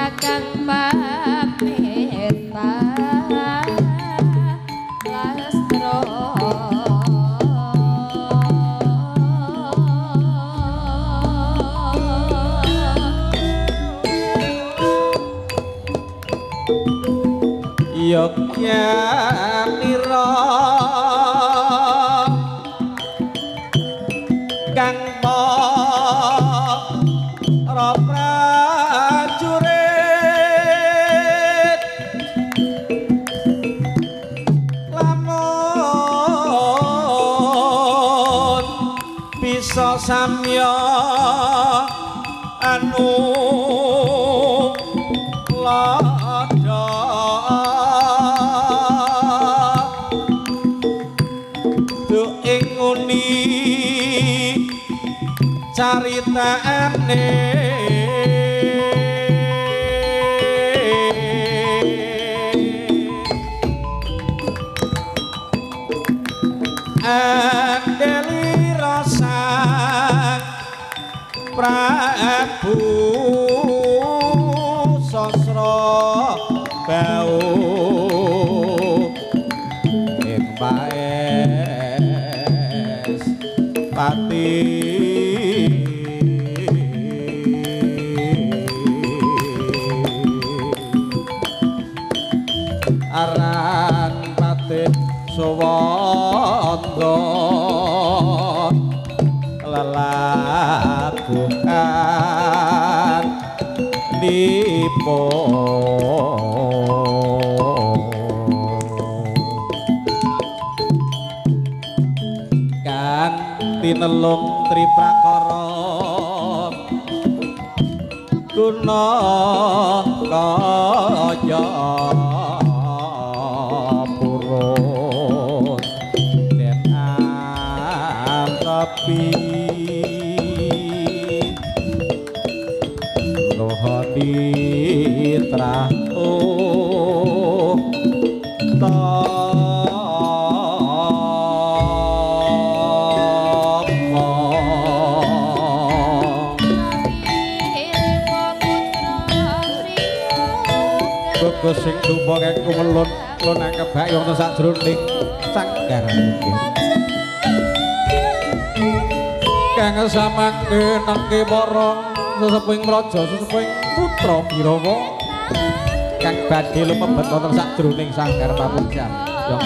kakang pamita lastro Yogya nira kang para prajurit lamun bisa samya anu lada nguni caritane andeli rasa Prabu Sasra bau pati aran pati suwanda lelabuhan tinelung triprakara guna kaya purun den amtepi lohaditra sing tuwa kang kumelun nang kebak yo sak jroning sanggar kang samangke nangke para seseping raja seseping putra Birawa kang badhe lumebet wonten sak jroning sanggar pamujan yo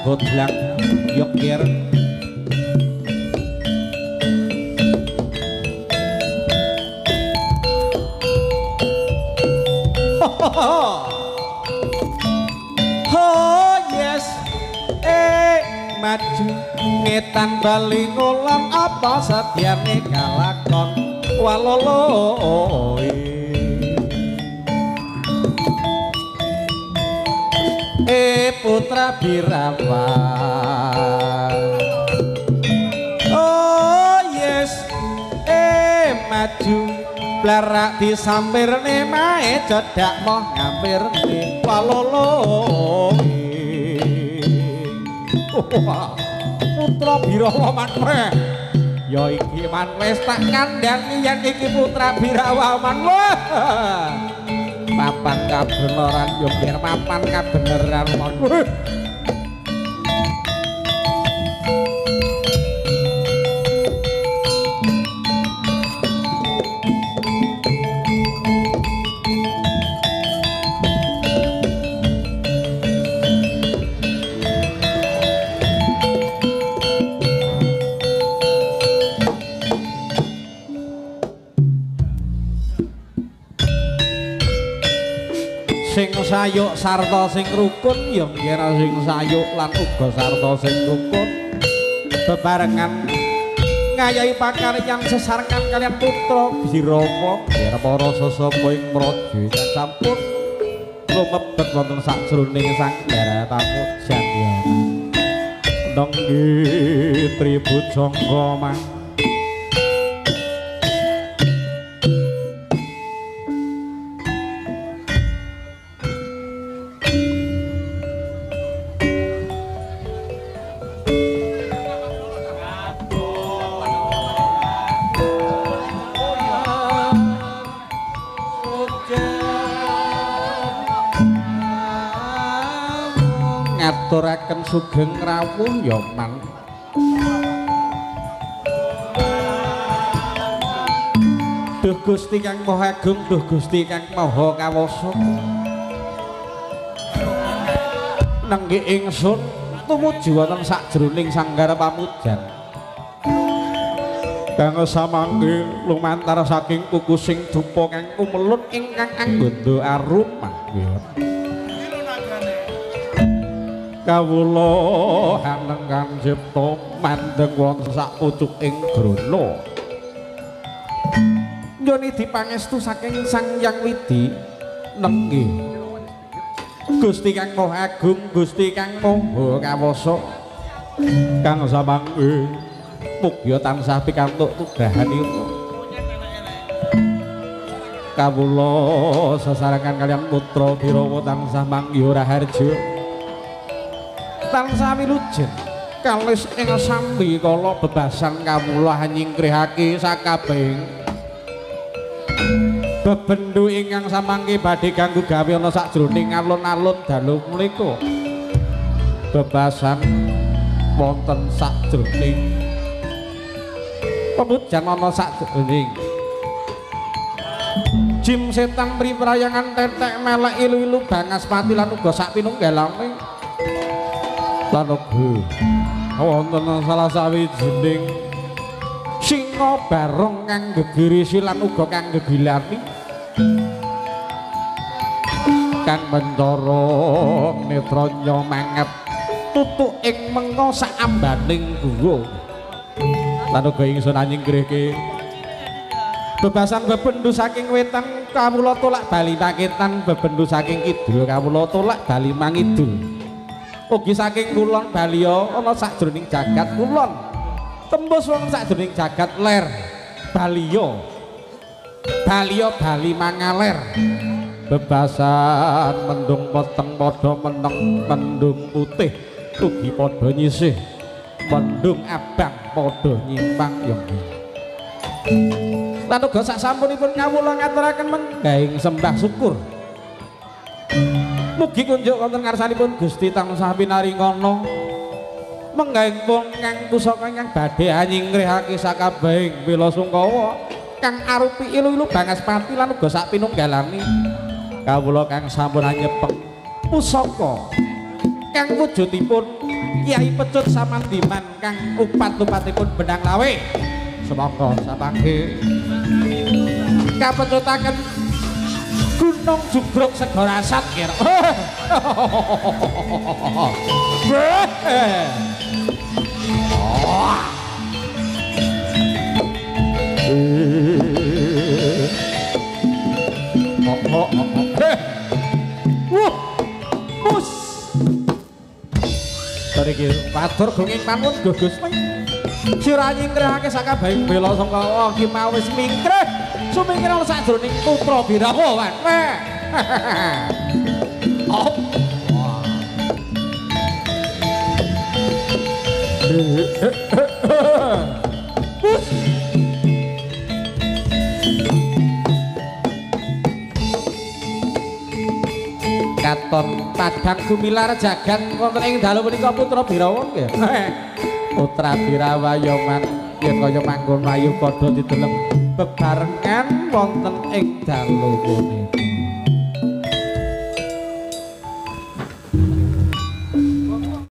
Godlak yokir oh yes maju ngetan bali ngulon apa sadyane kalakon walolo putra Birawan oh yes maju blarak disampirne mae cedak moh ngampirne walolo putra Birawa manmeh ya iki manwes tak kandhani yen iki putra Birawa manweh papan kabeneran yo biar papan kabeneran sing sayuk sarta sing rukun ya ngira sing sayuk lan uga sarta sing rukun bebarengan ngayahi pakaryan sesarkan kalian putra Birawa biar para sesapa ing mraja ingkang sampun lumebet wonten sajroning sang daratamu jandyana nggih tribut sangga mang ngaturaken sugeng rawuh ya man Duh Gusti kang Maha Agung Duh Gusti kang Maha Kawasa nenggih ingsun tumuju wonten sajroning sanggar pamujan kang samangke lumantar saking kukusing dupa kang kumelut ingkang anggondo arumah kawula hanengan cipta mandeng wonten sak pucuking grana nyuwun dipangestu saking Sang Hyang Widi nenggih Gusti kang Maha Agung Gusti kang Maha Kawasa kang samangke mugia tansah pikantuk tugahanipun kawula sesarengan kaliyan putra Birawa tansah manggiha raharja tansah wilujeng kalis ing sambi kala bebasan kawula nyingkrihake sakabehing bebendu ingkang samangke badhe kanggo gawe ana sajroning alun-alun dalu menika bebasan wonten sajroning pemujan ana sajroning jim setan mriprayangan tetek melek ilu-ilu bangaspati lan uga sak pinunggalane lan wonten salah sawijining singa barong kang gegirisi lan uga kang gegilani kang mentara netranya manget tutuk ing menga sak ambaning guwa lan uga ingsun nyingkrihke bebasan bebendu saking wetan kawula tolak bali paketan bebendu saking kidul kawula tolak bali mangidul ugi saking kulon baliya ana sajroning jagat kulon tembus wong sajroning jagat ler baliya bali mangaler bebasan mendung peteng padha meneng mendung putih ugi padha nyisih mendung abang padha nyimpang yo lan uga sak sampunipun kawula ngaturaken menggahing sembah syukur mugi kunjuk wonten ngarsanipun Gusti tansah pinaringana menggahing pun kang pusaka kang badhe nyingkrihake sakabehing bela sungkawa kang arupi ilu-ilu bangaspati lan uga sak pinunggalane kawula kang sampun nyepeng pusaka kang wujudipun Kyai Pecut Samandiman kang upat-upatipun Benang Lawe semoga samangke kapecutaken Gunung Jugruk Segorasat kira mus tariki patur gunging pamun gugus sira nyingkrihake sakabehing bela sangka iki mau wis mingkrih sumingkir ana sajroning putra Birawa wan katon padhang gumilar jagat wonten ing dalu menika putra Birawa nggih putra Birawa yoman yen kaya manggon ayu padha dideleng bebarengan wonten ing dalu punika